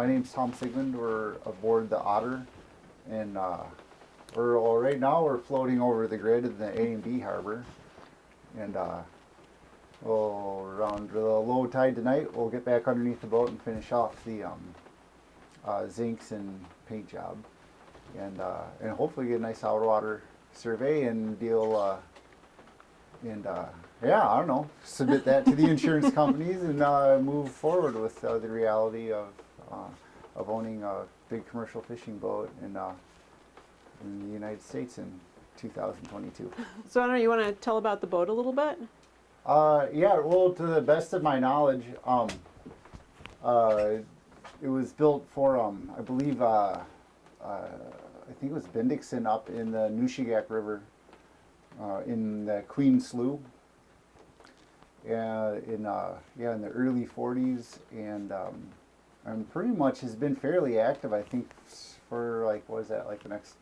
My name's Tom Sigmond. We're aboard the Otter, and right now we're floating over the grid in the A and B harbor, and around the low tide tonight, we'll get back underneath the boat and finish off the zincs and paint job, and hopefully get a nice outer water survey and deal. Yeah, I don't know, submit that to the insurance companies and move forward with the reality of owning a big commercial fishing boat in the United States in 2022. So I don't know, you want to tell about the boat a little bit? Yeah, well, to the best of my knowledge, it was built for, I believe, I think it was Bendixson up in the Nushagak River in the Queen Slough. In the early 40s, and pretty much has been fairly active. I think for the next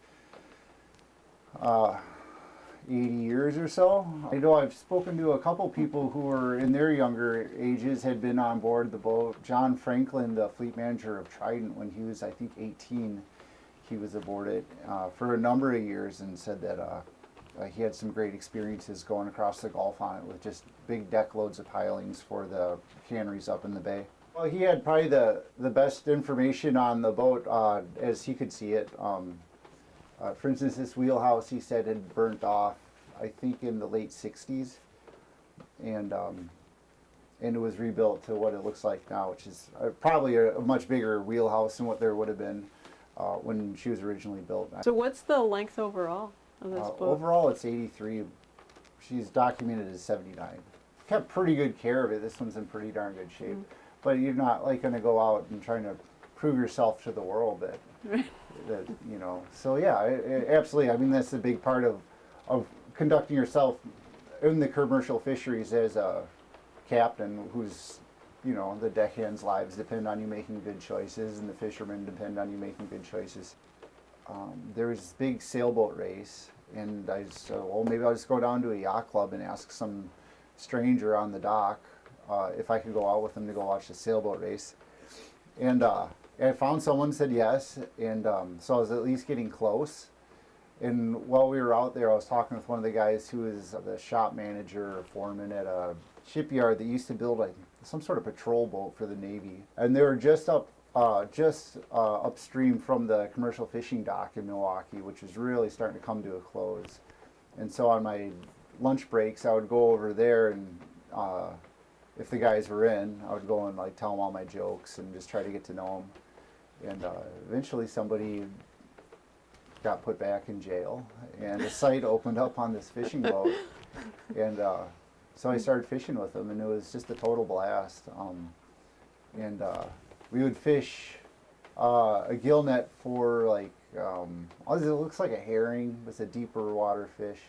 80 years or so. I know I've spoken to a couple people who were in their younger ages had been on board the boat. John Franklin, the fleet manager of Trident, when he was I think 18, he was aboard it for a number of years and said that. He had some great experiences going across the Gulf on it with just big deck loads of pilings for the canneries up in the bay. Well, he had probably the best information on the boat as he could see it. For instance, this wheelhouse he said had burnt off, I think, in the late 60s, and it was rebuilt to what it looks like now, which is probably a much bigger wheelhouse than what there would have been when she was originally built. So what's the length overall of this boat? Overall, it's 83. She's documented as 79. Kept pretty good care of it. This one's in pretty darn good shape. Mm-hmm. But you're not like going to go out and trying to prove yourself to the world that So yeah, absolutely. I mean, that's a big part of conducting yourself in the commercial fisheries as a captain who's, the deckhands' lives depend on you making good choices, and the fishermen depend on you making good choices. There was this big sailboat race, and I said, well, maybe I'll just go down to a yacht club and ask some stranger on the dock if I could go out with them to go watch the sailboat race. And I found someone, said yes, and so I was at least getting close. And while we were out there, I was talking with one of the guys who is the shop manager or foreman at a shipyard that used to build some sort of patrol boat for the Navy. And they were just upstream from the commercial fishing dock in Milwaukee, which is really starting to come to a close. And so on my lunch breaks, I would go over there, and if the guys were in, I would go and tell them all my jokes and just try to get to know them. And eventually somebody got put back in jail, and a site opened up on this fishing boat, and so I started fishing with them, and it was just a total blast. We would fish a gill net for it looks like a herring. It's a deeper water fish,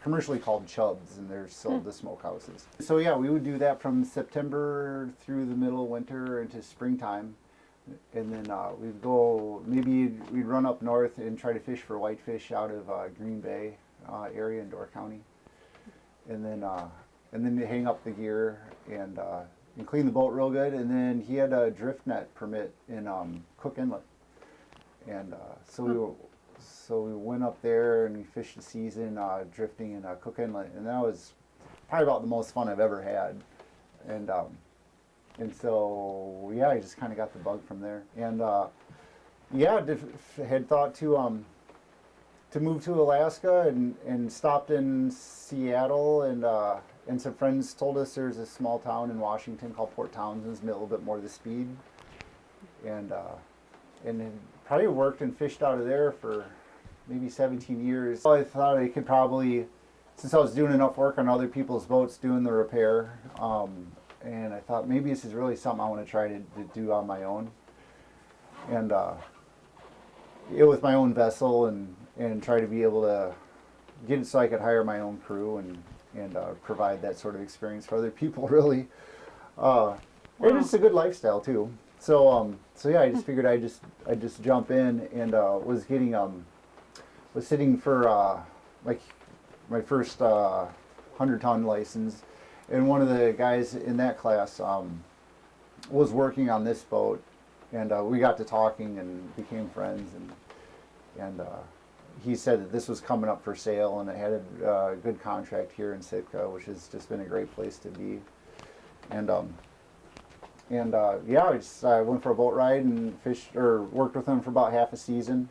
commercially called chubs, and they're sold to smokehouses. So yeah, we would do that from September through the middle of winter into springtime, and then we'd run up north and try to fish for whitefish out of Green Bay area in Door County, and then hang up the gear and clean the boat real good. And then he had a drift net permit in Cook Inlet, and so we went up there and we fished the season drifting in Cook Inlet, and that was probably about the most fun I've ever had. And so yeah, I just kind of got the bug from there, and had thought to move to Alaska, and stopped in Seattle, and some friends told us there's a small town in Washington called Port Townsend, a little bit more of the speed, and probably worked and fished out of there for maybe 17 years. So I thought I could probably, since I was doing enough work on other people's boats doing the repair, and I thought maybe this is really something I want to try to do on my own, and with my own vessel, and try to be able to get it so I could hire my own crew and provide that sort of experience for other people, really. And it's a good lifestyle too. So yeah, I just figured I'd just jump in, and was sitting for my first 100-ton license, and one of the guys in that class was working on this boat, we got to talking and became friends, and he said that this was coming up for sale, and it had a good contract here in Sitka, which has just been a great place to be. And yeah, I went for a boat ride and fished or worked with him for about half a season,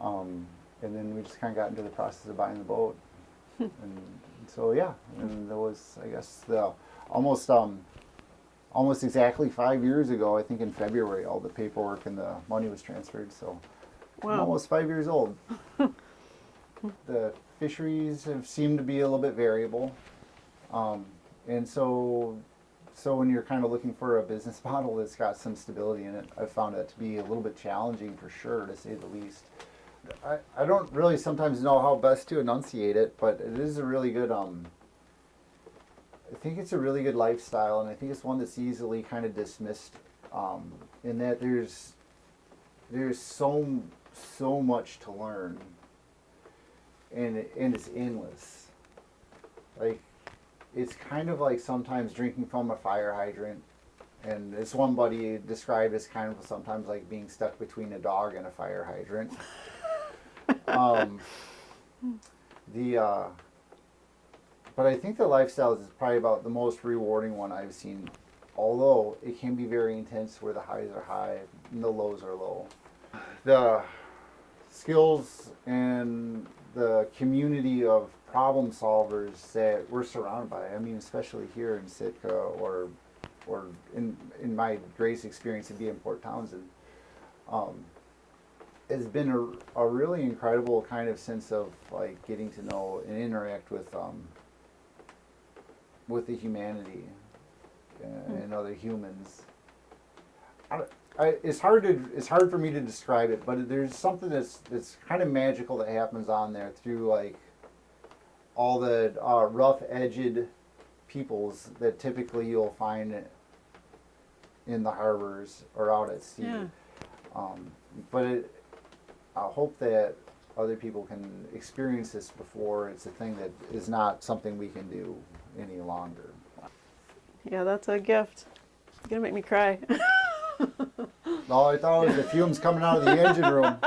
and then we just kind of got into the process of buying the boat. And so yeah, and there was, I guess, the almost exactly 5 years ago, I think in February, all the paperwork and the money was transferred. So I'm Wow. almost 5 years old. The fisheries have seemed to be a little bit variable, and so when you're kind of looking for a business model that's got some stability in it, I've found that to be a little bit challenging for sure, to say the least. I don't really sometimes know how best to enunciate it, but it is a really good, I think it's a really good lifestyle, and I think it's one that's easily kind of dismissed, in that there's so much to learn, and it's endless. Like, it's kind of like sometimes drinking from a fire hydrant, and this one buddy described as kind of sometimes like being stuck between a dog and a fire hydrant. But I think the lifestyle is probably about the most rewarding one I've seen, although it can be very intense where the highs are high and the lows are low. The skills and the community of problem solvers that we're surrounded by, I mean, especially here in Sitka or in my greatest experience in being in Port Townsend, has been a really incredible kind of sense of like getting to know and interact with the humanity and other humans. It's hard for me to describe it, but there's something that's kind of magical that happens on there through like all the rough-edged peoples that typically you'll find in the harbors or out at sea. Yeah. I hope that other people can experience this before it's a thing that is not something we can do any longer. Yeah, that's a gift. You're gonna make me cry. No, I thought it was the fumes coming out of the engine room.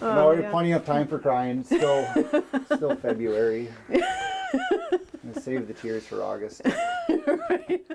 Oh, No, yeah. plenty of time for crying. It's still February. I'm gonna save the tears for August. Right.